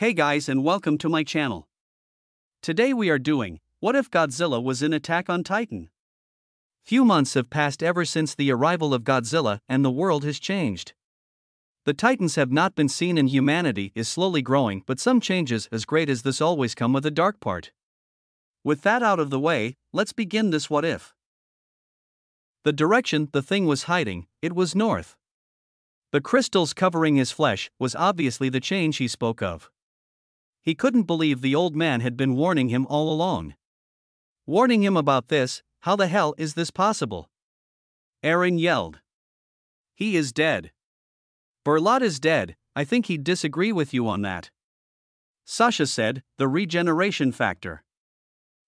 Hey guys, and welcome to my channel. Today we are doing, what if Godzilla was in Attack on Titan? Few months have passed ever since the arrival of Godzilla and the world has changed. The Titans have not been seen and humanity is slowly growing, but some changes as great as this always come with a dark part. With that out of the way, let's begin this what if. The direction the thing was hiding, it was north. The crystals covering his flesh was obviously the change he spoke of. He couldn't believe the old man had been warning him all along. Warning him about this, how the hell is this possible? Eren yelled. He is dead. Berlot is dead, I think he'd disagree with you on that. Sasha said, the regeneration factor.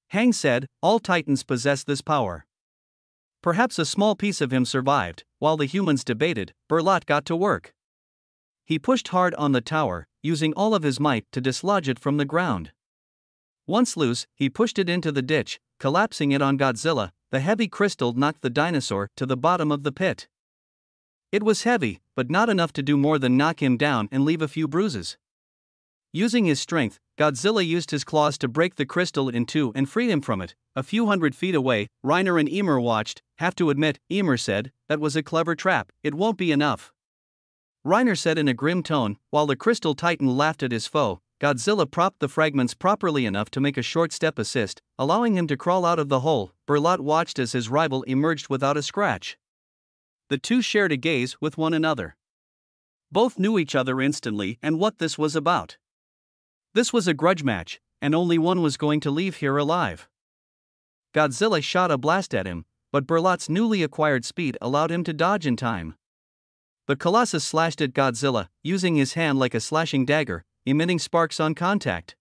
Hang said, all Titans possess this power. Perhaps a small piece of him survived. While the humans debated, Berlot got to work. He pushed hard on the tower, using all of his might to dislodge it from the ground. Once loose, he pushed it into the ditch, collapsing it on Godzilla. The heavy crystal knocked the dinosaur to the bottom of the pit. It was heavy, but not enough to do more than knock him down and leave a few bruises. Using his strength, Godzilla used his claws to break the crystal in two and free him from it. A few hundred feet away, Reiner and Ymir watched. Have to admit, Ymir said, that was a clever trap, it won't be enough. Reiner said in a grim tone, while the crystal titan laughed at his foe. Godzilla propped the fragments properly enough to make a short step assist, allowing him to crawl out of the hole. Berlot watched as his rival emerged without a scratch. The two shared a gaze with one another. Both knew each other instantly and what this was about. This was a grudge match, and only one was going to leave here alive. Godzilla shot a blast at him, but Berlot's newly acquired speed allowed him to dodge in time. The Colossus slashed at Godzilla, using his hand like a slashing dagger, emitting sparks on contact.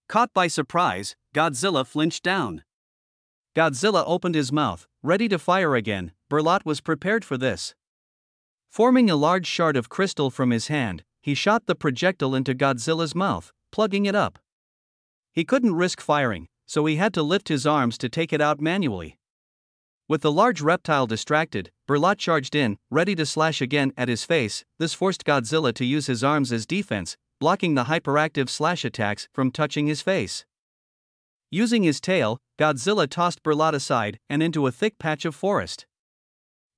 Caught by surprise, Godzilla flinched down. Godzilla opened his mouth, ready to fire again. Berlot was prepared for this. Forming a large shard of crystal from his hand, he shot the projectile into Godzilla's mouth, plugging it up. He couldn't risk firing, so he had to lift his arms to take it out manually. With the large reptile distracted, Berlot charged in, ready to slash again at his face. This forced Godzilla to use his arms as defense, blocking the hyperactive slash attacks from touching his face. Using his tail, Godzilla tossed Berlot aside and into a thick patch of forest.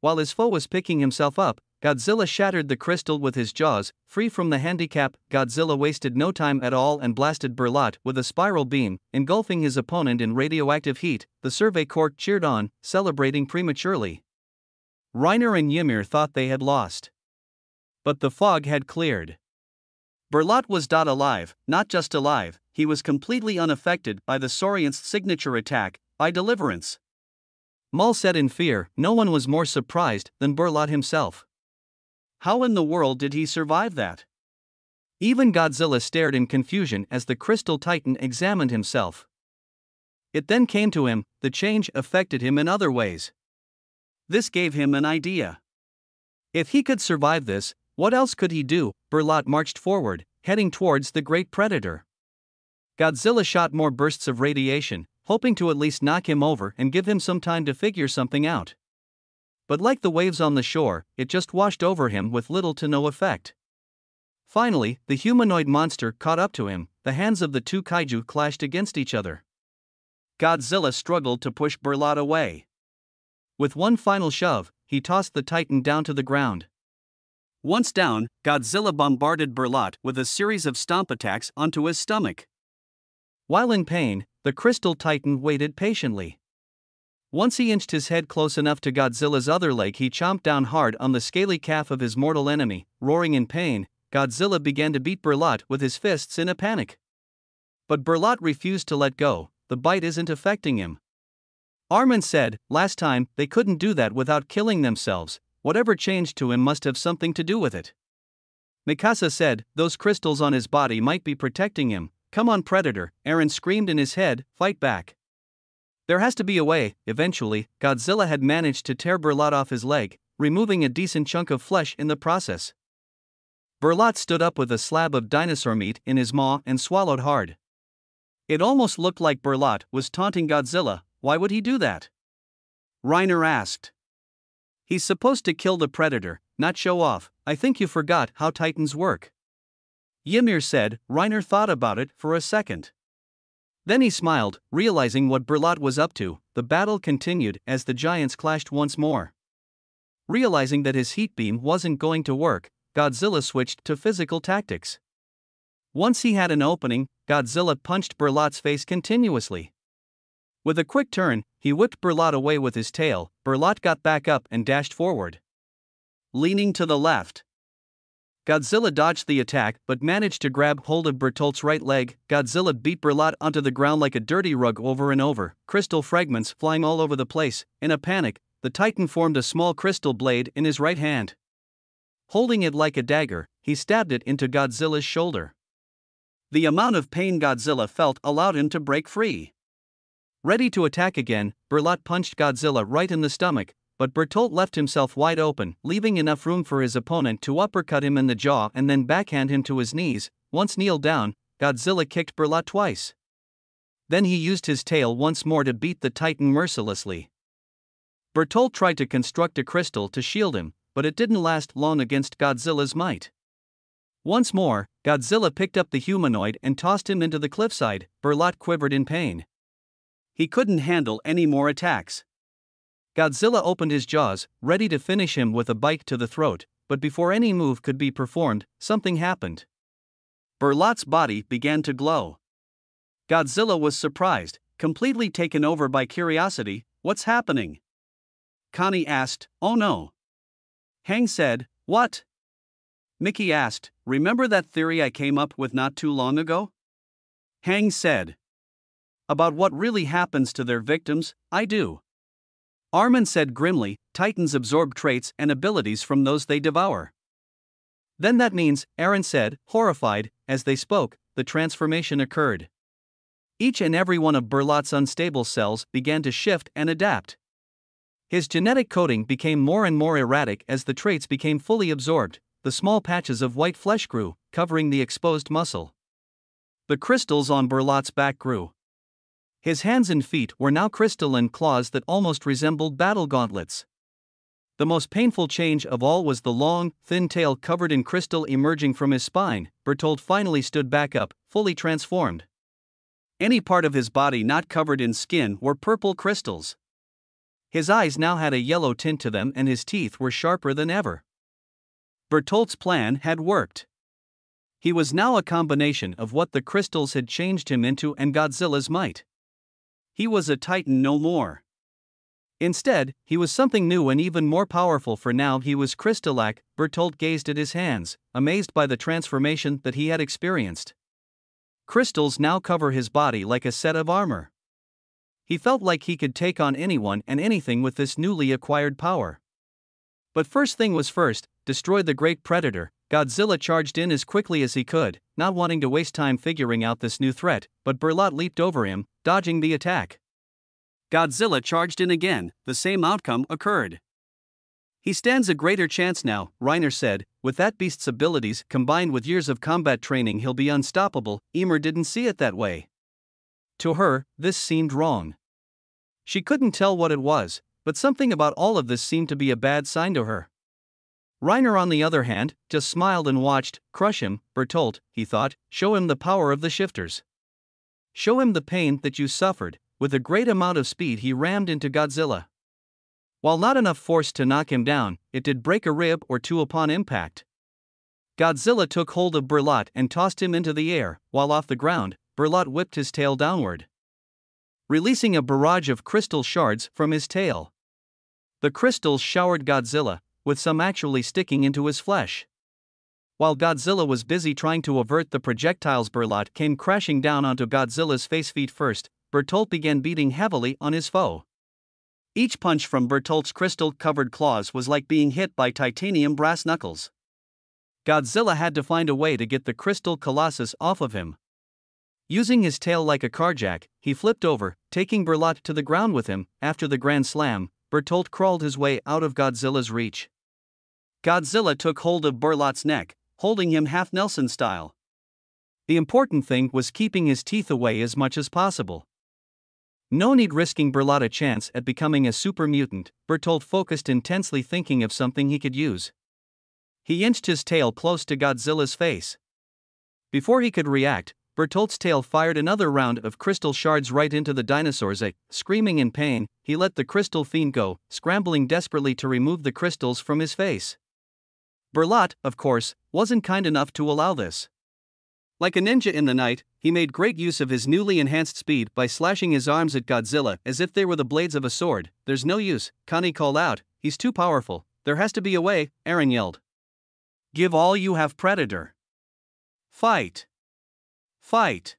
While his foe was picking himself up, Godzilla shattered the crystal with his jaws. Free from the handicap, Godzilla wasted no time at all and blasted Berlot with a spiral beam, engulfing his opponent in radioactive heat. The Survey Corps cheered on, celebrating prematurely. Reiner and Ymir thought they had lost. But the fog had cleared. Berlot was alive, not just alive, he was completely unaffected by the Saurian's signature attack, by deliverance. Maul said in fear. No one was more surprised than Berlot himself. How in the world did he survive that? Even Godzilla stared in confusion as the Crystal Titan examined himself. It then came to him, the change affected him in other ways. This gave him an idea. If he could survive this, what else could he do? Berlot marched forward, heading towards the great predator. Godzilla shot more bursts of radiation, hoping to at least knock him over and give him some time to figure something out. But like the waves on the shore, it just washed over him with little to no effect. Finally, the humanoid monster caught up to him. The hands of the two kaiju clashed against each other. Godzilla struggled to push Berlot away. With one final shove, he tossed the Titan down to the ground. Once down, Godzilla bombarded Berlot with a series of stomp attacks onto his stomach. While in pain, the Crystal Titan waited patiently. Once he inched his head close enough to Godzilla's other leg, he chomped down hard on the scaly calf of his mortal enemy. Roaring in pain, Godzilla began to beat Berlot with his fists in a panic. But Berlot refused to let go. The bite isn't affecting him. Armin said, last time, they couldn't do that without killing themselves. Whatever changed to him must have something to do with it. Mikasa said, those crystals on his body might be protecting him. Come on, Predator, Eren screamed in his head, fight back. There has to be a way. Eventually, Godzilla had managed to tear Berlot off his leg, removing a decent chunk of flesh in the process. Berlot stood up with a slab of dinosaur meat in his maw and swallowed hard. It almost looked like Berlot was taunting Godzilla. Why would he do that? Reiner asked. He's supposed to kill the predator, not show off. I think you forgot how Titans work. Ymir said. Reiner thought about it for a second. Then he smiled, realizing what Berlot was up to. The battle continued as the giants clashed once more. Realizing that his heat beam wasn't going to work, Godzilla switched to physical tactics. Once he had an opening, Godzilla punched Berlot's face continuously. With a quick turn, he whipped Berlot away with his tail. Berlot got back up and dashed forward. Leaning to the left, Godzilla dodged the attack but managed to grab hold of Bertolt's right leg. Godzilla beat Berlot onto the ground like a dirty rug over and over, crystal fragments flying all over the place. In a panic, the Titan formed a small crystal blade in his right hand. Holding it like a dagger, he stabbed it into Godzilla's shoulder. The amount of pain Godzilla felt allowed him to break free. Ready to attack again, Berlot punched Godzilla right in the stomach, but Bertolt left himself wide open, leaving enough room for his opponent to uppercut him in the jaw and then backhand him to his knees. Once kneeled down, Godzilla kicked Berlot twice. Then he used his tail once more to beat the Titan mercilessly. Bertolt tried to construct a crystal to shield him, but it didn't last long against Godzilla's might. Once more, Godzilla picked up the humanoid and tossed him into the cliffside. Berlot quivered in pain. He couldn't handle any more attacks. Godzilla opened his jaws, ready to finish him with a bite to the throat, but before any move could be performed, something happened. Berlot's body began to glow. Godzilla was surprised, completely taken over by curiosity. What's happening? Connie asked. Oh no. Hang said, what? Mickey asked, remember that theory I came up with not too long ago? Hang said. About what really happens to their victims, I do. Armin said grimly, Titans absorb traits and abilities from those they devour. Then that means, Eren said, horrified. As they spoke, the transformation occurred. Each and every one of Berlot's unstable cells began to shift and adapt. His genetic coding became more and more erratic as the traits became fully absorbed. The small patches of white flesh grew, covering the exposed muscle. The crystals on Berlot's back grew. His hands and feet were now crystalline claws that almost resembled battle gauntlets. The most painful change of all was the long, thin tail covered in crystal emerging from his spine. Bertolt finally stood back up, fully transformed. Any part of his body not covered in skin were purple crystals. His eyes now had a yellow tint to them and his teeth were sharper than ever. Bertolt's plan had worked. He was now a combination of what the crystals had changed him into and Godzilla's might. He was a Titan no more. Instead, he was something new and even more powerful, for now he was Crystalak. Bertolt gazed at his hands, amazed by the transformation that he had experienced. Crystals now cover his body like a set of armor. He felt like he could take on anyone and anything with this newly acquired power. But first thing was first, destroy the great predator. Godzilla charged in as quickly as he could, not wanting to waste time figuring out this new threat, but Berlot leaped over him, dodging the attack. Godzilla charged in again. The same outcome occurred. He stands a greater chance now, Reiner said. With that beast's abilities combined with years of combat training, he'll be unstoppable. Ymir didn't see it that way. To her, this seemed wrong. She couldn't tell what it was, but something about all of this seemed to be a bad sign to her. Reiner, on the other hand, just smiled and watched. Crush him, Bertolt, he thought. Show him the power of the shifters. Show him the pain that you suffered. With a great amount of speed he rammed into Godzilla. While not enough force to knock him down, it did break a rib or two upon impact. Godzilla took hold of Berlot and tossed him into the air. While off the ground, Berlot whipped his tail downward, releasing a barrage of crystal shards from his tail. The crystals showered Godzilla, with some actually sticking into his flesh. While Godzilla was busy trying to avert the projectiles, Berlot came crashing down onto Godzilla's face. Feet first, Bertolt began beating heavily on his foe. Each punch from Bertolt's crystal-covered claws was like being hit by titanium brass knuckles. Godzilla had to find a way to get the crystal colossus off of him. Using his tail like a carjack, he flipped over, taking Berlot to the ground with him. After the grand slam, Bertolt crawled his way out of Godzilla's reach. Godzilla took hold of Berlot's neck, holding him half Nelson style. The important thing was keeping his teeth away as much as possible. No need risking Berlot a chance at becoming a super mutant. Bertolt focused intensely, thinking of something he could use. He inched his tail close to Godzilla's face. Before he could react, Bertolt's tail fired another round of crystal shards right into the dinosaur's eye. Screaming in pain, he let the crystal fiend go, scrambling desperately to remove the crystals from his face. Bertot, of course, wasn't kind enough to allow this. Like a ninja in the night, he made great use of his newly enhanced speed by slashing his arms at Godzilla as if they were the blades of a sword. "There's no use," Connie called out, "he's too powerful. There has to be a way," Eren yelled. "Give all you have, Predator. Fight! Fight!"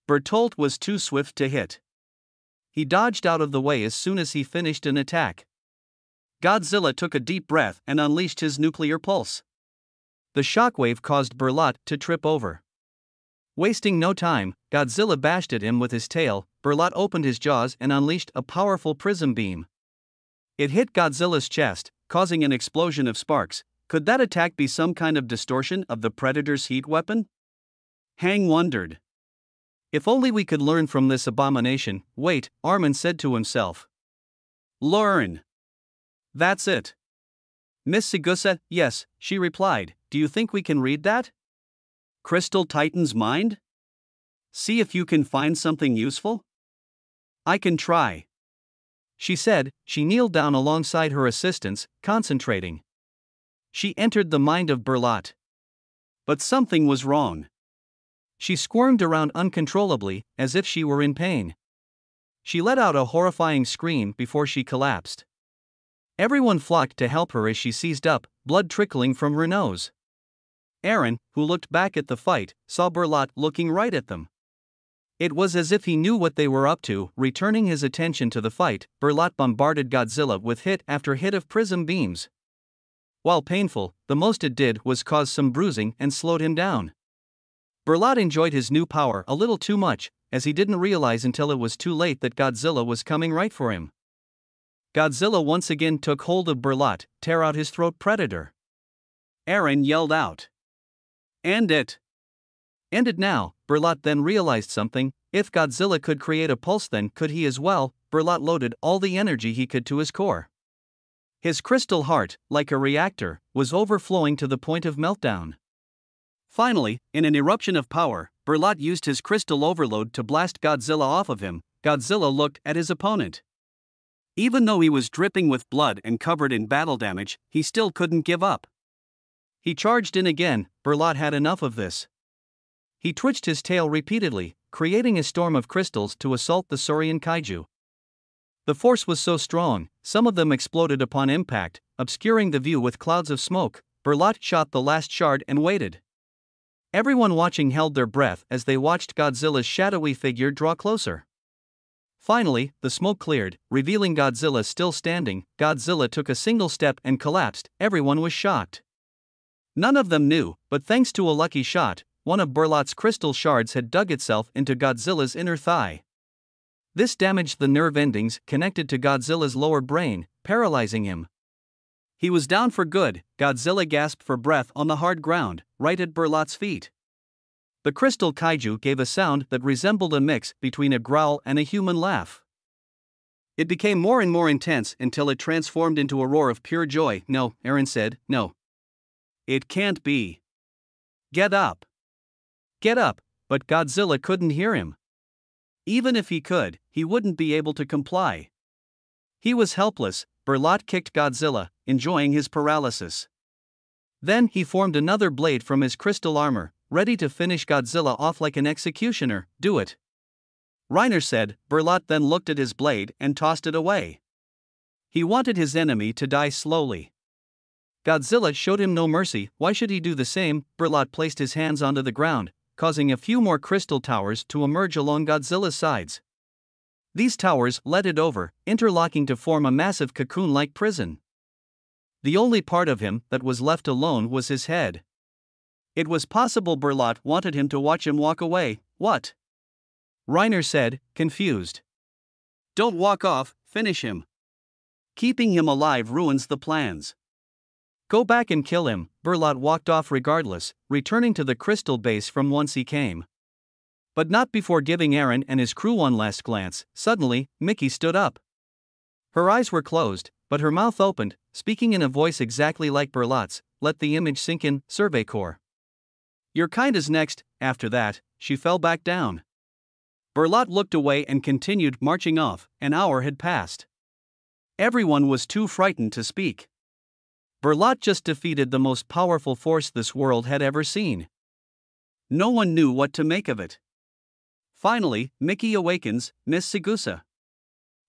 Bertolt was too swift to hit. He dodged out of the way as soon as he finished an attack. Godzilla took a deep breath and unleashed his nuclear pulse. The shockwave caused Bertot to trip over. Wasting no time, Godzilla bashed at him with his tail. Bertot opened his jaws and unleashed a powerful prism beam. It hit Godzilla's chest, causing an explosion of sparks. Could that attack be some kind of distortion of the Predator's heat weapon? Hang wondered. If only we could learn from this abomination. Wait, Armin said to himself. Learn. That's it. Miss Segusa, yes, she replied. Do you think we can read that? Crystal Titan's mind? See if you can find something useful? I can try. She said. She kneeled down alongside her assistants, concentrating. She entered the mind of Bertot. But something was wrong. She squirmed around uncontrollably, as if she were in pain. She let out a horrifying scream before she collapsed. Everyone flocked to help her as she seized up, blood trickling from her nose. Eren, who looked back at the fight, saw Bertot looking right at them. It was as if he knew what they were up to. Returning his attention to the fight, Bertot bombarded Godzilla with hit after hit of prism beams. While painful, the most it did was cause some bruising and slowed him down. Bertot enjoyed his new power a little too much, as he didn't realize until it was too late that Godzilla was coming right for him. Godzilla once again took hold of Bertot. Tear out his throat, Predator! Eren yelled out. End it! End it now! Bertot then realized something. If Godzilla could create a pulse, then could he as well? Bertot loaded all the energy he could to his core. His crystal heart, like a reactor, was overflowing to the point of meltdown. Finally, in an eruption of power, Bertot used his crystal overload to blast Godzilla off of him. Godzilla looked at his opponent. Even though he was dripping with blood and covered in battle damage, he still couldn't give up. He charged in again. Bertot had enough of this. He twitched his tail repeatedly, creating a storm of crystals to assault the Saurian kaiju. The force was so strong, some of them exploded upon impact, obscuring the view with clouds of smoke. Bertot shot the last shard and waited. Everyone watching held their breath as they watched Godzilla's shadowy figure draw closer. Finally, the smoke cleared, revealing Godzilla still standing. Godzilla took a single step and collapsed. Everyone was shocked. None of them knew, but thanks to a lucky shot, one of Bertot's crystal shards had dug itself into Godzilla's inner thigh. This damaged the nerve endings connected to Godzilla's lower brain, paralyzing him. He was down for good. Godzilla gasped for breath on the hard ground, right at Bertot's feet. The crystal kaiju gave a sound that resembled a mix between a growl and a human laugh. It became more and more intense until it transformed into a roar of pure joy. No, Eren said, no. It can't be. Get up. Get up, but Godzilla couldn't hear him. Even if he could, he wouldn't be able to comply. He was helpless. Bertot kicked Godzilla, enjoying his paralysis. Then he formed another blade from his crystal armor, ready to finish Godzilla off like an executioner. Do it. Reiner said. Bertot then looked at his blade and tossed it away. He wanted his enemy to die slowly. Godzilla showed him no mercy. Why should he do the same? Bertot placed his hands onto the ground, causing a few more crystal towers to emerge along Godzilla's sides. These towers leaded over, interlocking to form a massive cocoon-like prison. The only part of him that was left alone was his head. It was possible Bertot wanted him to watch him walk away. What? Reiner said, confused. Don't walk off, finish him. Keeping him alive ruins the plans. Go back and kill him. Bertot walked off regardless, returning to the crystal base from whence he came. But not before giving Eren and his crew one last glance. Suddenly, Mickey stood up. Her eyes were closed, but her mouth opened, speaking in a voice exactly like Bertot's. Let the image sink in, Survey Corps. Your kind is next. After that, she fell back down. Berlot looked away and continued marching off. An hour had passed. Everyone was too frightened to speak. Berlot just defeated the most powerful force this world had ever seen. No one knew what to make of it. Finally, Mickey awakens. Miss Segusa.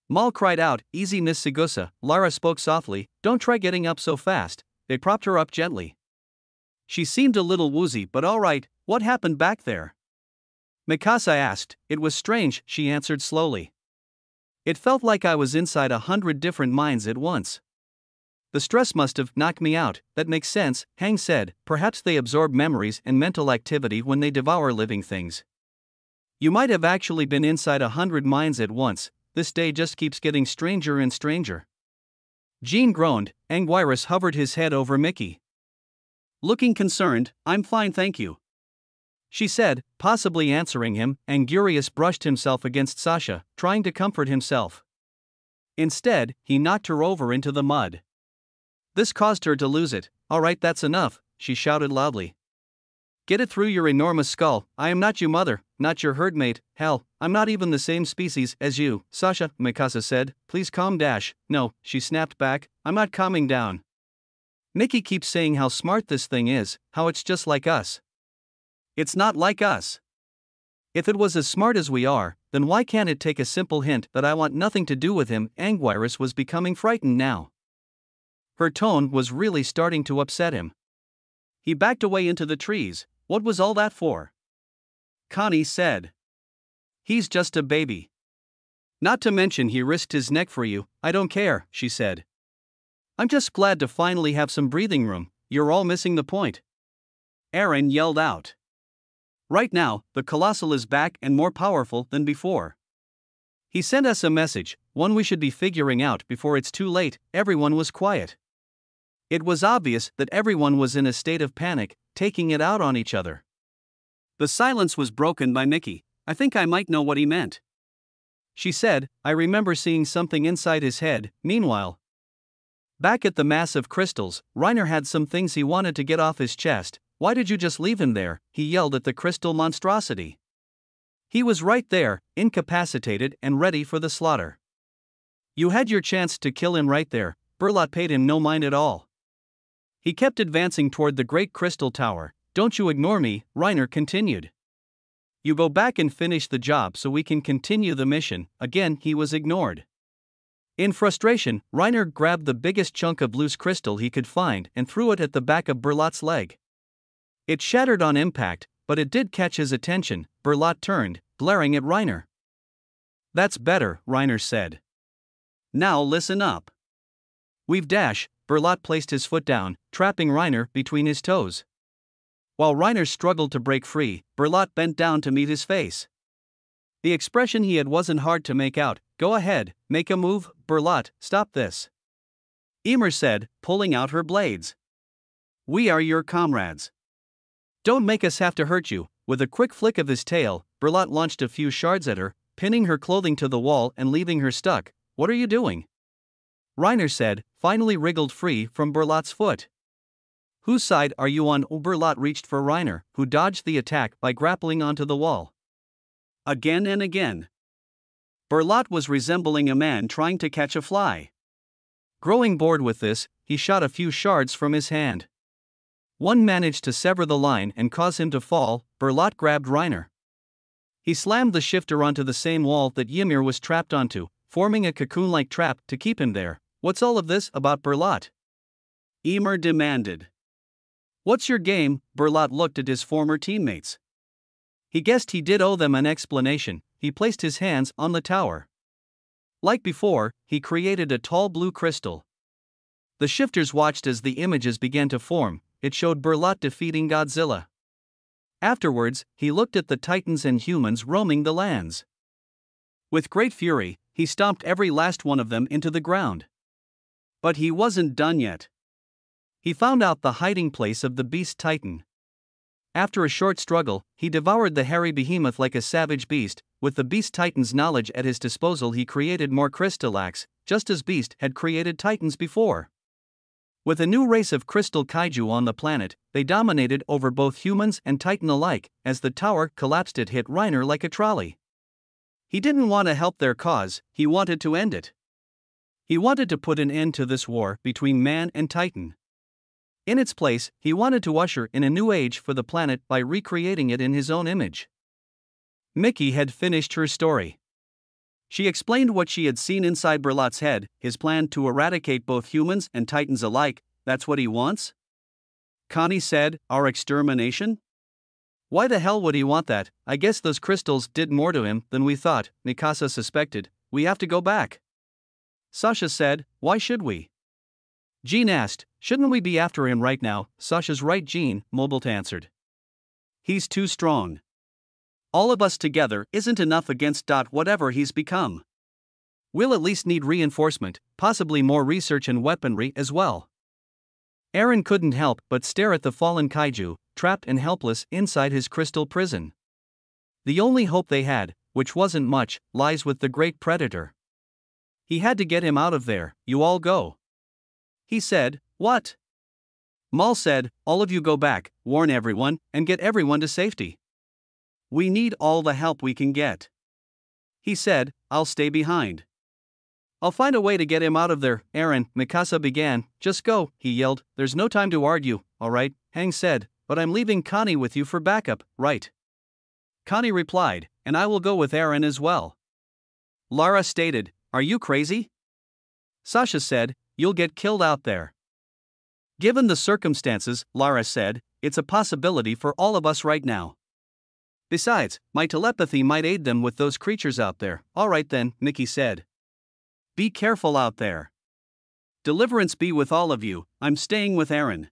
Mal cried out, "Easy, Miss Segusa." Lara spoke softly, "Don't try getting up so fast." They propped her up gently. She seemed a little woozy, but all right. What happened back there? Mikasa asked. It was strange, she answered slowly. It felt like I was inside 100 different minds at once. The stress must have knocked me out. That makes sense, Hang said. Perhaps they absorb memories and mental activity when they devour living things. You might have actually been inside 100 minds at once. This day just keeps getting stranger and stranger. Jean groaned. Anguirus hovered his head over Mickey. Looking concerned, "I'm fine, thank you," she said, possibly answering him. Anguirus brushed himself against Sasha, trying to comfort himself. Instead, he knocked her over into the mud. This caused her to lose it. "All right, that's enough," she shouted loudly. "Get it through your enormous skull. I am not your mother, not your herdmate. Hell, I'm not even the same species as you." "Sasha," Mikasa said, "please calm dash." "No," she snapped back, "I'm not calming down. Mickey keeps saying how smart this thing is, how it's just like us. It's not like us. If it was as smart as we are, then why can't it take a simple hint that I want nothing to do with him?" Anguirus was becoming frightened now. Her tone was really starting to upset him. He backed away into the trees. "What was all that for?" Connie said. "He's just a baby. Not to mention he risked his neck for you." "I don't care," she said. "I'm just glad to finally have some breathing room." "You're all missing the point," Eren yelled out. "Right now, the Colossal is back and more powerful than before. He sent us a message, one we should be figuring out before it's too late." Everyone was quiet. It was obvious that everyone was in a state of panic, taking it out on each other. The silence was broken by Mickey. "I think I might know what he meant," she said. "I remember seeing something inside his head." Meanwhile, back at the mass of crystals, Reiner had some things he wanted to get off his chest. "Why did you just leave him there?" he yelled at the crystal monstrosity. He was right there, incapacitated and ready for the slaughter. "You had your chance to kill him right there." Berlot paid him no mind at all. He kept advancing toward the great crystal tower. "Don't you ignore me," Reiner continued. "You go back and finish the job so we can continue the mission." Again he was ignored. In frustration, Reiner grabbed the biggest chunk of loose crystal he could find and threw it at the back of Berlot's leg. It shattered on impact, but it did catch his attention. Berlot turned, glaring at Reiner. "That's better," Reiner said. "Now listen up. We've dash." Berlot placed his foot down, trapping Reiner between his toes. While Reiner struggled to break free, Berlot bent down to meet his face. The expression he had wasn't hard to make out. "Go ahead, make a move." "Berlot, stop this," Ymir said, pulling out her blades. "We are your comrades. Don't make us have to hurt you." With a quick flick of his tail, Berlot launched a few shards at her, pinning her clothing to the wall and leaving her stuck. "What are you doing?" Reiner said, finally wriggled free from Berlot's foot. "Whose side are you on?" Berlot reached for Reiner, who dodged the attack by grappling onto the wall. Again and again. Berlot was resembling a man trying to catch a fly. Growing bored with this, he shot a few shards from his hand. One managed to sever the line and cause him to fall. Berlot grabbed Reiner. He slammed the shifter onto the same wall that Ymir was trapped onto, forming a cocoon-like trap to keep him there. "What's all of this about, Berlot?" Ymir demanded. "What's your game?" Berlot looked at his former teammates. He guessed he did owe them an explanation. He placed his hands on the tower. Like before, he created a tall blue crystal. The shifters watched as the images began to form. It showed Berlot defeating Godzilla. Afterwards, he looked at the titans and humans roaming the lands. With great fury, he stomped every last one of them into the ground. But he wasn't done yet. He found out the hiding place of the beast titan. After a short struggle, he devoured the hairy behemoth like a savage beast. With the beast titan's knowledge at his disposal, he created more crystal axe, just as beast had created titans before. With a new race of crystal kaiju on the planet, they dominated over both humans and Titan alike. As the tower collapsed, it hit Reiner like a trolley. He didn't want to help their cause, he wanted to end it. He wanted to put an end to this war between man and Titan. In its place, he wanted to usher in a new age for the planet by recreating it in his own image. Mickey had finished her story. She explained what she had seen inside Berlot's head, his plan to eradicate both humans and Titans alike. That's what he wants? Connie said, our extermination? Why the hell would he want that? I guess those crystals did more to him than we thought, Mikasa suspected. We have to go back. Sasha said, why should we? Jean asked, shouldn't we be after him right now? Sasha's right, Jean, Mobilt answered. He's too strong. All of us together isn't enough against whatever he's become. We'll at least need reinforcement, possibly more research and weaponry as well. Eren couldn't help but stare at the fallen kaiju, trapped and helpless inside his crystal prison. The only hope they had, which wasn't much, lies with the great predator. He had to get him out of there. You all go. He said, what? Maul said, all of you go back, warn everyone, and get everyone to safety. We need all the help we can get. He said, I'll stay behind. I'll find a way to get him out of there. Eren, Mikasa began. Just go, he yelled. There's no time to argue. All right, Hang said, but I'm leaving Connie with you for backup, right? Connie replied, and I will go with Eren as well. Lara stated, are you crazy? Sasha said, you'll get killed out there. Given the circumstances, Lara said, it's a possibility for all of us right now. Besides, my telepathy might aid them with those creatures out there. All right then, Nikki said. Be careful out there. Deliverance be with all of you, I'm staying with Eren.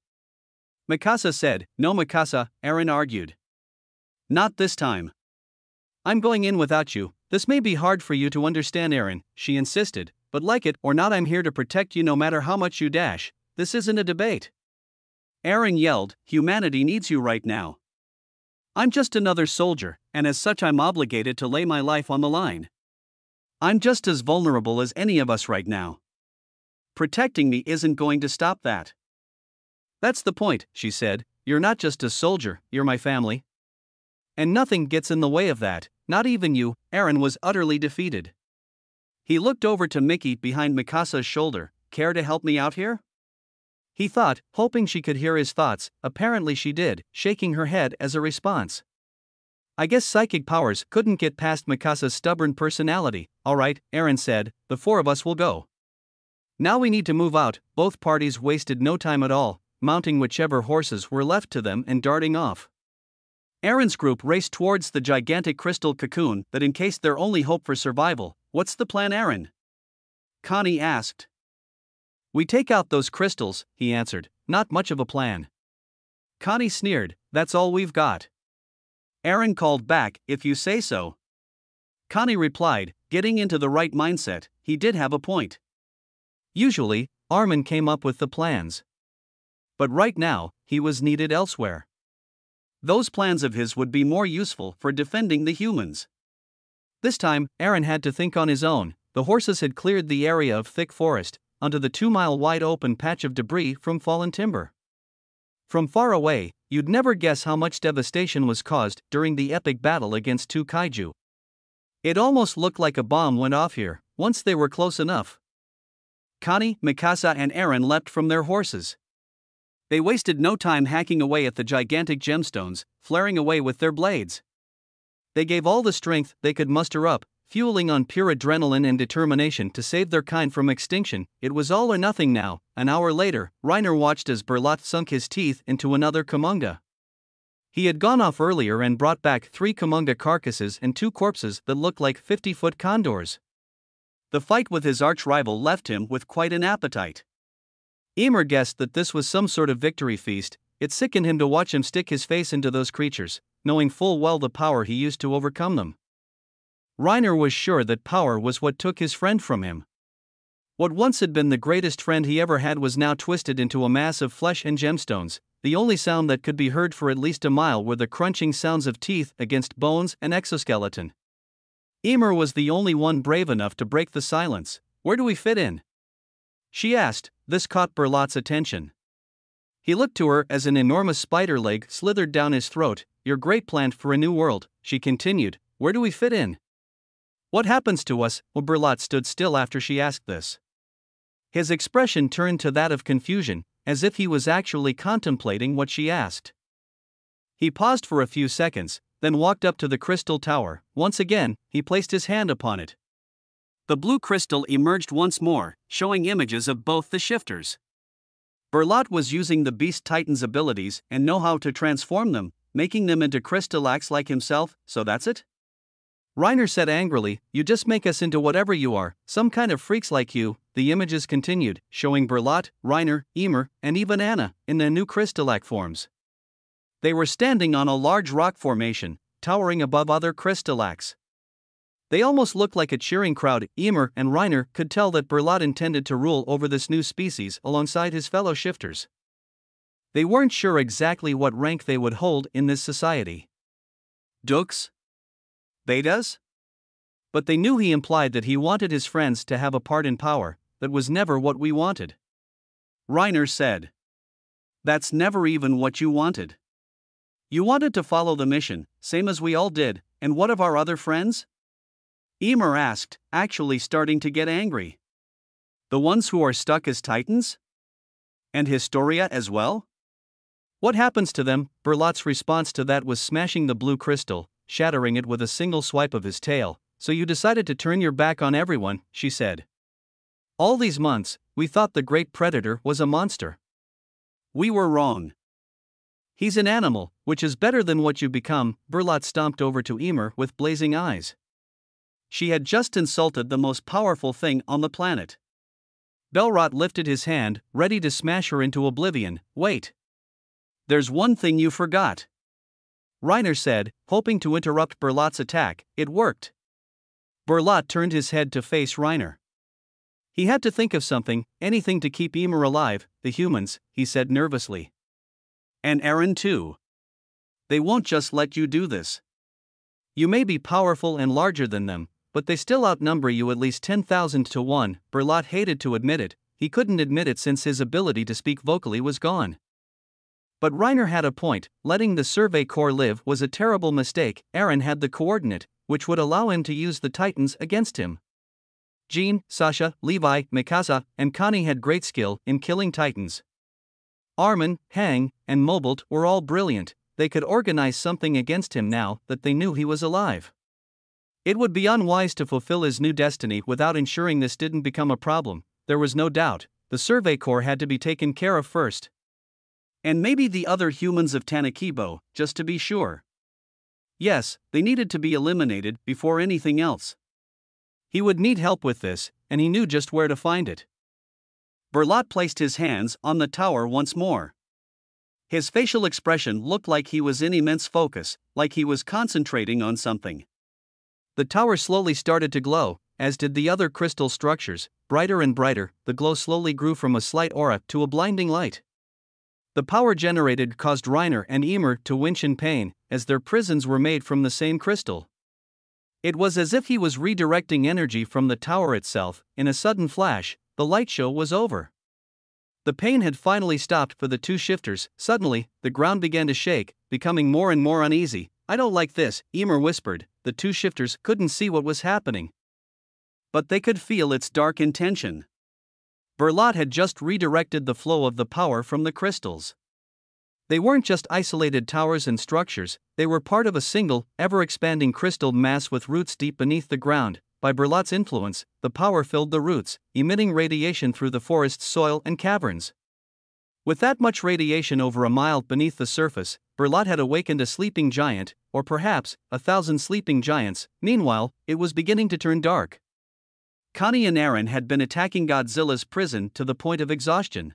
Mikasa said, no Mikasa, Eren argued. Not this time. I'm going in without you. This may be hard for you to understand, Eren, she insisted, but like it or not I'm here to protect you no matter how much you dash. This isn't a debate. Eren yelled, humanity needs you right now. I'm just another soldier, and as such I'm obligated to lay my life on the line. I'm just as vulnerable as any of us right now. Protecting me isn't going to stop that. That's the point, she said, you're not just a soldier, you're my family. And nothing gets in the way of that, not even you. Eren was utterly defeated. He looked over to Mickey behind Mikasa's shoulder. Care to help me out here? He thought, hoping she could hear his thoughts. Apparently she did, shaking her head as a response. I guess psychic powers couldn't get past Mikasa's stubborn personality. All right, Eren said, the four of us will go. Now we need to move out. Both parties wasted no time at all, mounting whichever horses were left to them and darting off. Eren's group raced towards the gigantic crystal cocoon that encased their only hope for survival. What's the plan, Eren? Connie asked. We take out those crystals, he answered. Not much of a plan. Connie sneered, that's all we've got. Eren called back, if you say so. Connie replied, getting into the right mindset, he did have a point. Usually, Armin came up with the plans. But right now, he was needed elsewhere. Those plans of his would be more useful for defending the humans. This time, Eren had to think on his own. The horses had cleared the area of thick forest, onto the 2-mile wide open patch of debris from fallen timber. From far away, you'd never guess how much devastation was caused during the epic battle against two kaiju. It almost looked like a bomb went off here, once they were close enough. Connie, Mikasa and Eren leapt from their horses. They wasted no time hacking away at the gigantic gemstones, flaring away with their blades. They gave all the strength they could muster up, fueling on pure adrenaline and determination to save their kind from extinction. It was all or nothing now. An hour later, Reiner watched as Berlot sunk his teeth into another Kumonga. He had gone off earlier and brought back 3 Kumonga carcasses and 2 corpses that looked like 50-foot condors. The fight with his arch-rival left him with quite an appetite. Ymir guessed that this was some sort of victory feast. It sickened him to watch him stick his face into those creatures, knowing full well the power he used to overcome them. Reiner was sure that power was what took his friend from him. What once had been the greatest friend he ever had was now twisted into a mass of flesh and gemstones. The only sound that could be heard for at least a mile were the crunching sounds of teeth against bones and exoskeleton. Ymir was the only one brave enough to break the silence. Where do we fit in? she asked. This caught Berlot's attention. He looked to her as an enormous spider leg slithered down his throat. Your great plan for a new world, she continued. Where do we fit in? What happens to us? Well, Berlot stood still after she asked this. His expression turned to that of confusion, as if he was actually contemplating what she asked. He paused for a few seconds, then walked up to the crystal tower. Once again, he placed his hand upon it. The blue crystal emerged once more, showing images of both the shifters. Berlot was using the Beast Titan's abilities and know how to transform them, making them into crystal-axe like himself, so that's it? Reiner said angrily, you just make us into whatever you are, some kind of freaks like you. The images continued, showing Berlot, Reiner, Emer, and even Anna, in their new crystal-axe forms. They were standing on a large rock formation, towering above other crystal-axe. They almost looked like a cheering crowd. Emer and Reiner could tell that Berlot intended to rule over this new species alongside his fellow shifters. They weren't sure exactly what rank they would hold in this society. Dukes? Betas? But they knew he implied that he wanted his friends to have a part in power. That was never what we wanted. Reiner said. That's never even what you wanted. You wanted to follow the mission, same as we all did, and what of our other friends? Emer asked, actually starting to get angry. The ones who are stuck as titans? And Historia as well? What happens to them? Berlot's response to that was smashing the blue crystal, shattering it with a single swipe of his tail. So you decided to turn your back on everyone, she said. All these months, we thought the great predator was a monster. We were wrong. He's an animal, which is better than what you become. Berlot stomped over to Emer with blazing eyes. She had just insulted the most powerful thing on the planet. Belrot lifted his hand, ready to smash her into oblivion. Wait. There's one thing you forgot. Reiner said, hoping to interrupt Berlot's attack. It worked. Berlot turned his head to face Reiner. He had to think of something, anything to keep Emer alive. The humans, he said nervously. And Eren too. They won't just let you do this. You may be powerful and larger than them, but they still outnumber you at least 10,000 to 1. Berlot hated to admit it. He couldn't admit it since his ability to speak vocally was gone. But Reiner had a point. Letting the Survey Corps live was a terrible mistake. Eren had the coordinate, which would allow him to use the Titans against him. Jean, Sasha, Levi, Mikasa, and Connie had great skill in killing Titans. Armin, Hang, and Mobolt were all brilliant. They could organize something against him now that they knew he was alive. It would be unwise to fulfill his new destiny without ensuring this didn't become a problem. There was no doubt, the Survey Corps had to be taken care of first. And maybe the other humans of Tanakibo, just to be sure. Yes, they needed to be eliminated before anything else. He would need help with this, and he knew just where to find it. Berlot placed his hands on the tower once more. His facial expression looked like he was in immense focus, like he was concentrating on something. The tower slowly started to glow, as did the other crystal structures. Brighter and brighter, the glow slowly grew from a slight aura to a blinding light. The power generated caused Reiner and Emer to wince in pain, as their prisons were made from the same crystal. It was as if he was redirecting energy from the tower itself. In a sudden flash, the light show was over. The pain had finally stopped for the two shifters. Suddenly, the ground began to shake, becoming more and more uneasy. I don't like this, Emer whispered. The two shifters couldn't see what was happening, but they could feel its dark intention. Berlot had just redirected the flow of the power from the crystals. They weren't just isolated towers and structures, they were part of a single, ever-expanding crystal mass with roots deep beneath the ground. By Berlot's influence, the power filled the roots, emitting radiation through the forest's soil and caverns. With that much radiation over a mile beneath the surface, Berlot had awakened a sleeping giant, or perhaps 1,000 sleeping giants. Meanwhile, it was beginning to turn dark. Connie and Eren had been attacking Godzilla's prison to the point of exhaustion.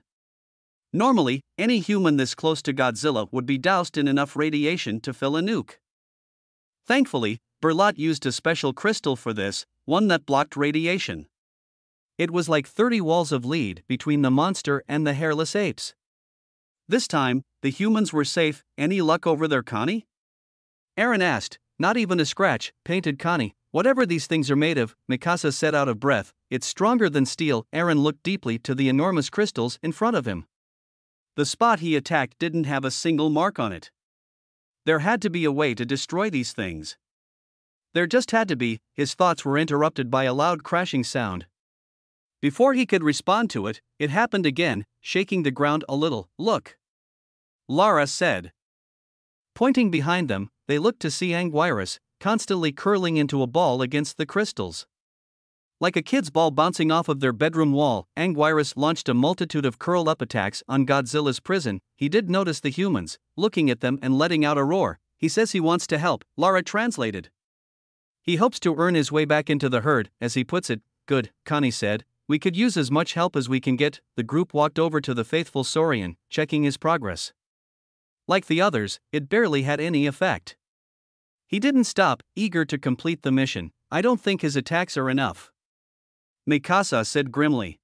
Normally, any human this close to Godzilla would be doused in enough radiation to fill a nuke. Thankfully, Berlot used a special crystal for this, one that blocked radiation. It was like 30 walls of lead between the monster and the hairless apes. This time, the humans were safe. Any luck over there, Connie? Eren asked. Not even a scratch, painted Connie. Whatever these things are made of, Mikasa said out of breath, it's stronger than steel. Eren looked deeply to the enormous crystals in front of him. The spot he attacked didn't have a single mark on it. There had to be a way to destroy these things. There just had to be. His thoughts were interrupted by a loud crashing sound. Before he could respond to it, it happened again, shaking the ground a little. Look, Lara said. Pointing behind them, they looked to see Anguirus, constantly curling into a ball against the crystals. Like a kid's ball bouncing off of their bedroom wall, Anguirus launched a multitude of curl-up attacks on Godzilla's prison. He did notice the humans, looking at them and letting out a roar. He says he wants to help, Lara translated. He hopes to earn his way back into the herd, as he puts it. Good, Connie said. We could use as much help as we can get. The group walked over to the faithful Saurian, checking his progress. Like the others, it barely had any effect. He didn't stop, eager to complete the mission. I don't think his attacks are enough, Mikasa said grimly.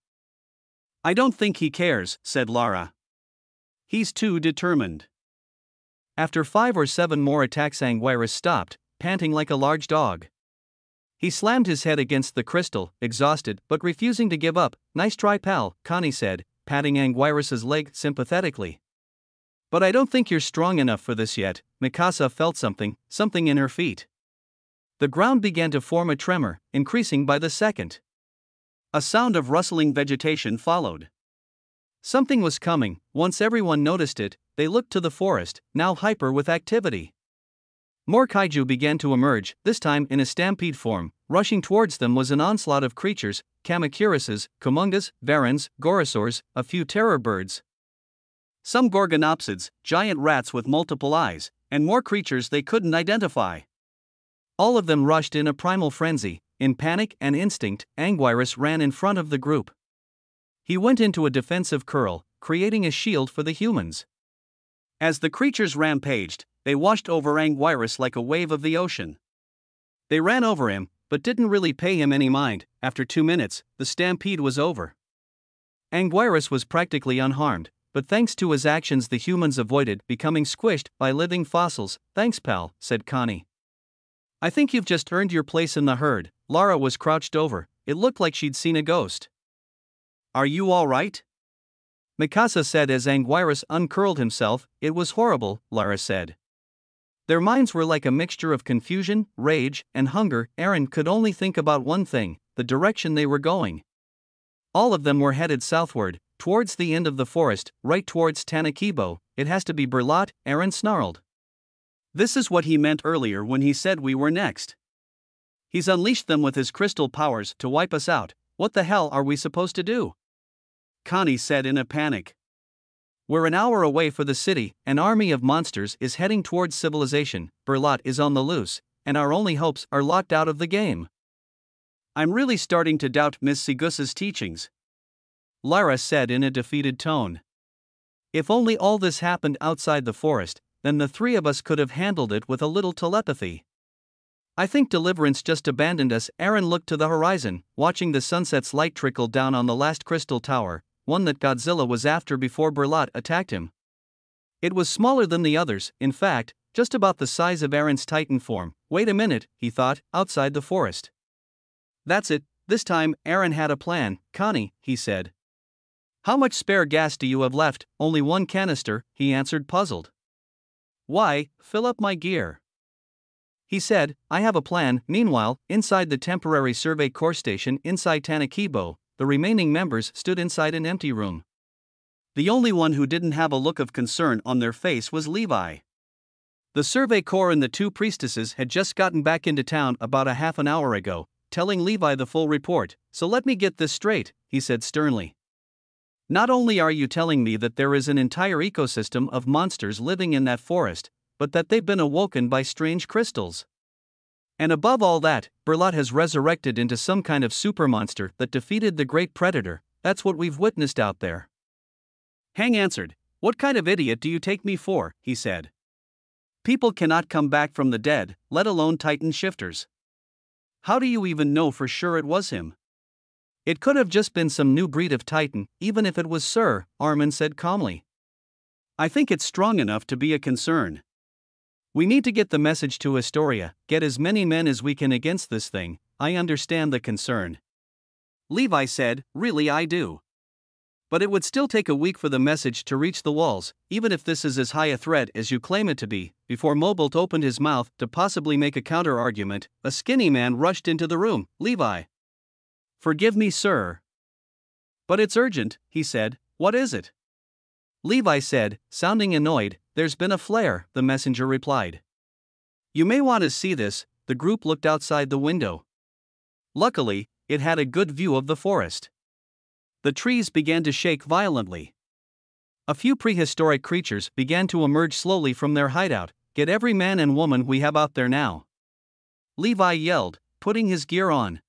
I don't think he cares, said Lara. He's too determined. After 5 or 7 more attacks, Anguirus stopped, panting like a large dog. He slammed his head against the crystal, exhausted but refusing to give up. Nice try, pal, Connie said, patting Anguirus's leg sympathetically. But I don't think you're strong enough for this yet. Mikasa felt something in her feet. The ground began to form a tremor, increasing by the second. A sound of rustling vegetation followed. Something was coming. Once everyone noticed it, they looked to the forest, now hyper with activity. More kaiju began to emerge, this time in a stampede form. Rushing towards them was an onslaught of creatures: Kamacuruses, Kumongas, Varans, Gorosaurs, a few terror birds, some Gorgonopsids, giant rats with multiple eyes, and more creatures they couldn't identify. All of them rushed in a primal frenzy. In panic and instinct, Anguirus ran in front of the group. He went into a defensive curl, creating a shield for the humans. As the creatures rampaged, they washed over Anguirus like a wave of the ocean. They ran over him, but didn't really pay him any mind. After 2 minutes, the stampede was over. Anguirus was practically unharmed, but thanks to his actions the humans avoided becoming squished by living fossils. Thanks, pal, said Connie. I think you've just earned your place in the herd. Lara was crouched over. It looked like she'd seen a ghost. Are you all right? Mikasa said as Anguirus uncurled himself. It was horrible, Lara said. Their minds were like a mixture of confusion, rage, and hunger. Eren could only think about one thing: the direction they were going. All of them were headed southward, towards the end of the forest, right towards Tanakibo. It has to be Berlot, Eren snarled. This is what he meant earlier when he said we were next. He's unleashed them with his crystal powers to wipe us out. What the hell are we supposed to do? Connie said in a panic. We're an hour away for the city. An army of monsters is heading towards civilization. Berlot is on the loose, and our only hopes are locked out of the game. I'm really starting to doubt Miss Sigusa's teachings, Lara said in a defeated tone. If only all this happened outside the forest, then the 3 of us could have handled it with a little telepathy. I think Deliverance just abandoned us. Eren looked to the horizon, watching the sunset's light trickle down on the last crystal tower, one that Godzilla was after before Berlot attacked him. It was smaller than the others, in fact, just about the size of Eren's Titan form. Wait a minute, he thought, outside the forest. That's it, this time Eren had a plan. Connie, he said. How much spare gas do you have left? Only 1 canister, he answered, puzzled. Why, fill up my gear. He said, I have a plan. Meanwhile, inside the temporary Survey Corps station inside Tanakibo, the remaining members stood inside an empty room. The only one who didn't have a look of concern on their face was Levi. The Survey Corps and the 2 priestesses had just gotten back into town about a half an hour ago, telling Levi the full report. So let me get this straight, he said sternly. Not only are you telling me that there is an entire ecosystem of monsters living in that forest, but that they've been awoken by strange crystals. And above all that, Berlot has resurrected into some kind of supermonster that defeated the great predator. That's what we've witnessed out there. Hang answered, what kind of idiot do you take me for, he said. People cannot come back from the dead, let alone Titan shifters. How do you even know for sure it was him? It could have just been some new breed of Titan, even if it was Sir, Armin said calmly. I think it's strong enough to be a concern. We need to get the message to Astoria, get as many men as we can against this thing. I understand the concern. Levi said, really I do. But it would still take a week for the message to reach the walls, even if this is as high a threat as you claim it to be. Before Mobolt opened his mouth to possibly make a counter-argument, a skinny man rushed into the room. Levi. Forgive me, sir. But it's urgent, he said. What is it? Levi said, sounding annoyed. There's been a flare, the messenger replied. You may want to see this. The group looked outside the window. Luckily, it had a good view of the forest. The trees began to shake violently. A few prehistoric creatures began to emerge slowly from their hideout. Get every man and woman we have out there now. Levi yelled, putting his gear on.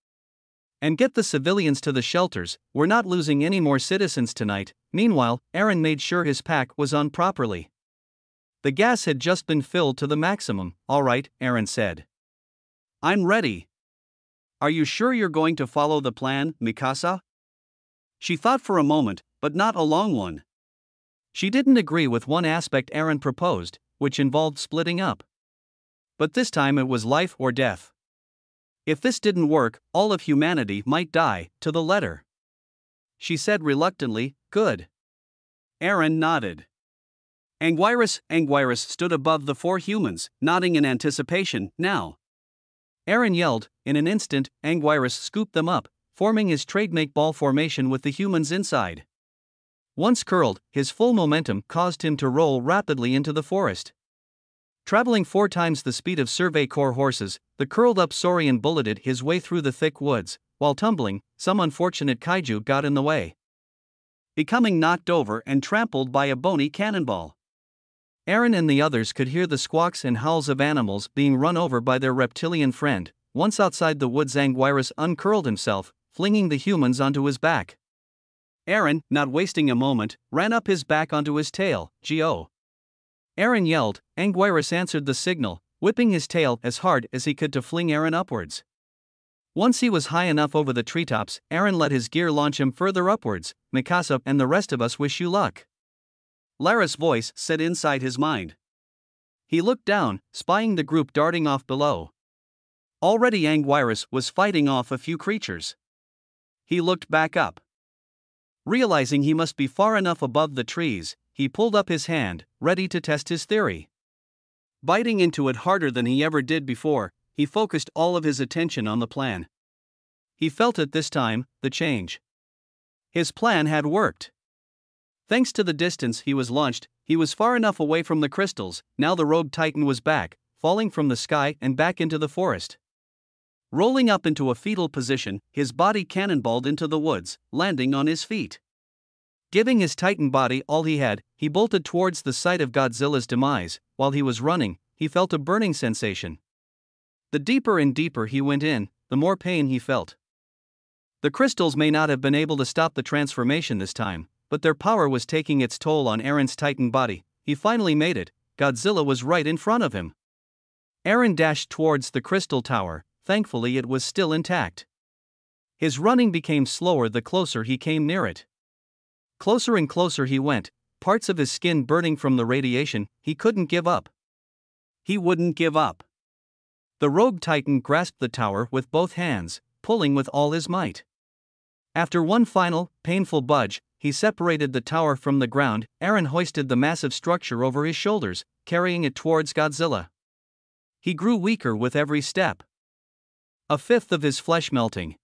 And get the civilians to the shelters, we're not losing any more citizens tonight. Meanwhile, Eren made sure his pack was on properly. The gas had just been filled to the maximum. All right, Eren said. I'm ready. Are you sure you're going to follow the plan, Mikasa? She thought for a moment, but not a long one. She didn't agree with one aspect Eren proposed, which involved splitting up. But this time it was life or death. If this didn't work, all of humanity might die, to the letter. She said reluctantly, good. Eren nodded. Anguirus stood above the four humans, nodding in anticipation. Now. Eren yelled. In an instant, Anguirus scooped them up, forming his trademake ball formation with the humans inside. Once curled, his full momentum caused him to roll rapidly into the forest. Traveling 4 times the speed of Survey Corps horses, the curled-up Saurian bulleted his way through the thick woods. While tumbling, some unfortunate kaiju got in the way, becoming knocked over and trampled by a bony cannonball. Eren and the others could hear the squawks and howls of animals being run over by their reptilian friend. Once outside the woods, Anguirus uncurled himself, flinging the humans onto his back. Eren, not wasting a moment, ran up his back onto his tail. Go! Eren yelled. Anguirus answered the signal, whipping his tail as hard as he could to fling Eren upwards. Once he was high enough over the treetops, Eren let his gear launch him further upwards. Mikasa and the rest of us wish you luck. Lara's voice said inside his mind. He looked down, spying the group darting off below. Already Anguirus was fighting off a few creatures. He looked back up. Realizing he must be far enough above the trees, he pulled up his hand, ready to test his theory. Biting into it harder than he ever did before, he focused all of his attention on the plan. He felt it this time, the change. His plan had worked. Thanks to the distance he was launched, he was far enough away from the crystals. Now the rogue titan was back, falling from the sky and back into the forest. Rolling up into a fetal position, his body cannonballed into the woods, landing on his feet. Giving his titan body all he had, he bolted towards the site of Godzilla's demise. While he was running, he felt a burning sensation. The deeper and deeper he went in, the more pain he felt. The crystals may not have been able to stop the transformation this time, but their power was taking its toll on Eren's titan body. He finally made it. Godzilla was right in front of him. Eren dashed towards the crystal tower. Thankfully it was still intact. His running became slower the closer he came near it. Closer and closer he went, parts of his skin burning from the radiation. He couldn't give up. He wouldn't give up. The rogue titan grasped the tower with both hands, pulling with all his might. After one final, painful budge, he separated the tower from the ground. Eren hoisted the massive structure over his shoulders, carrying it towards Godzilla. He grew weaker with every step. A fifth of his flesh melting.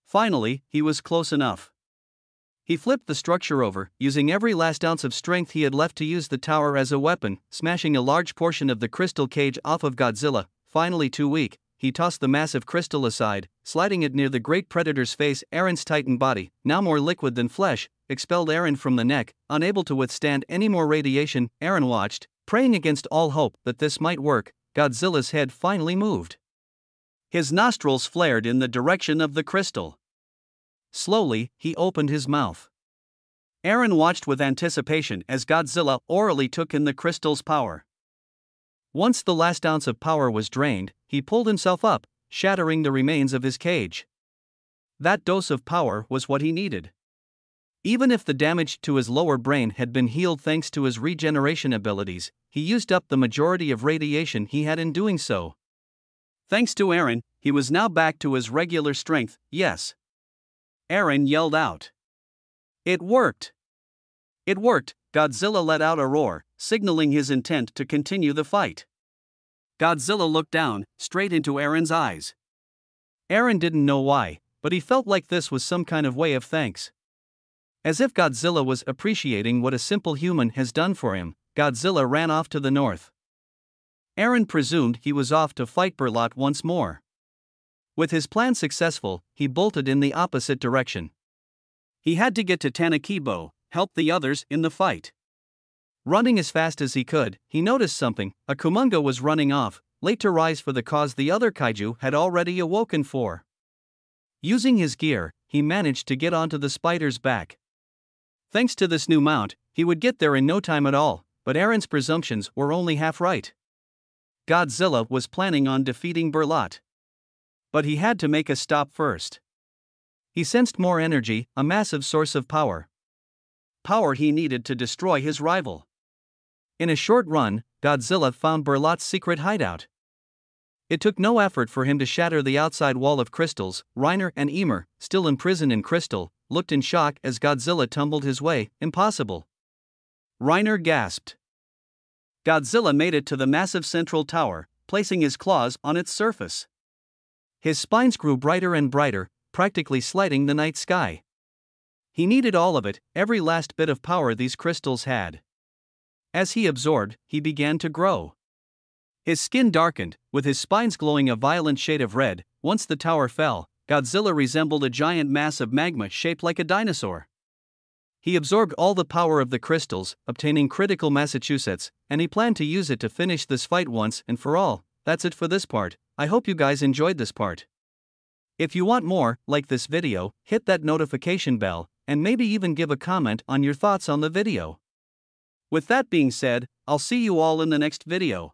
Finally, he was close enough. He flipped the structure over, using every last ounce of strength he had left to use the tower as a weapon, smashing a large portion of the crystal cage off of Godzilla. Finally too weak, he tossed the massive crystal aside, sliding it near the great predator's face. Eren's titan body, now more liquid than flesh, expelled Eren from the neck. Unable to withstand any more radiation, Eren watched, praying against all hope that this might work. Godzilla's head finally moved. His nostrils flared in the direction of the crystal. Slowly, he opened his mouth. Eren watched with anticipation as Godzilla orally took in the crystal's power. Once the last ounce of power was drained, he pulled himself up, shattering the remains of his cage. That dose of power was what he needed. Even if the damage to his lower brain had been healed thanks to his regeneration abilities, he used up the majority of radiation he had in doing so. Thanks to Eren, he was now back to his regular strength. Yes. Eren yelled out. It worked! It worked! Godzilla let out a roar, signaling his intent to continue the fight. Godzilla looked down, straight into Eren's eyes. Eren didn't know why, but he felt like this was some kind of way of thanks. As if Godzilla was appreciating what a simple human has done for him, Godzilla ran off to the north. Eren presumed he was off to fight Berlot once more. With his plan successful, he bolted in the opposite direction. He had to get to Tanakibo, help the others in the fight. Running as fast as he could, he noticed something. A Kumonga was running off, late to rise for the cause the other kaiju had already awoken for. Using his gear, he managed to get onto the spider's back. Thanks to this new mount, he would get there in no time at all, but Eren's presumptions were only half right. Godzilla was planning on defeating Berlot. But he had to make a stop first. He sensed more energy, a massive source of power. Power he needed to destroy his rival. In a short run, Godzilla found Berlot's secret hideout. It took no effort for him to shatter the outside wall of crystals. Reiner and Ymir, still imprisoned in crystal, looked in shock as Godzilla tumbled his way. Impossible. Reiner gasped. Godzilla made it to the massive central tower, placing his claws on its surface. His spines grew brighter and brighter, practically sliding the night sky. He needed all of it, every last bit of power these crystals had. As he absorbed, he began to grow. His skin darkened, with his spines glowing a violent shade of red. Once the tower fell, Godzilla resembled a giant mass of magma shaped like a dinosaur. He absorbed all the power of the crystals, obtaining critical Massachusetts, and he planned to use it to finish this fight once and for all. That's it for this part. I hope you guys enjoyed this part. If you want more, like this video, hit that notification bell, and maybe even give a comment on your thoughts on the video. With that being said, I'll see you all in the next video.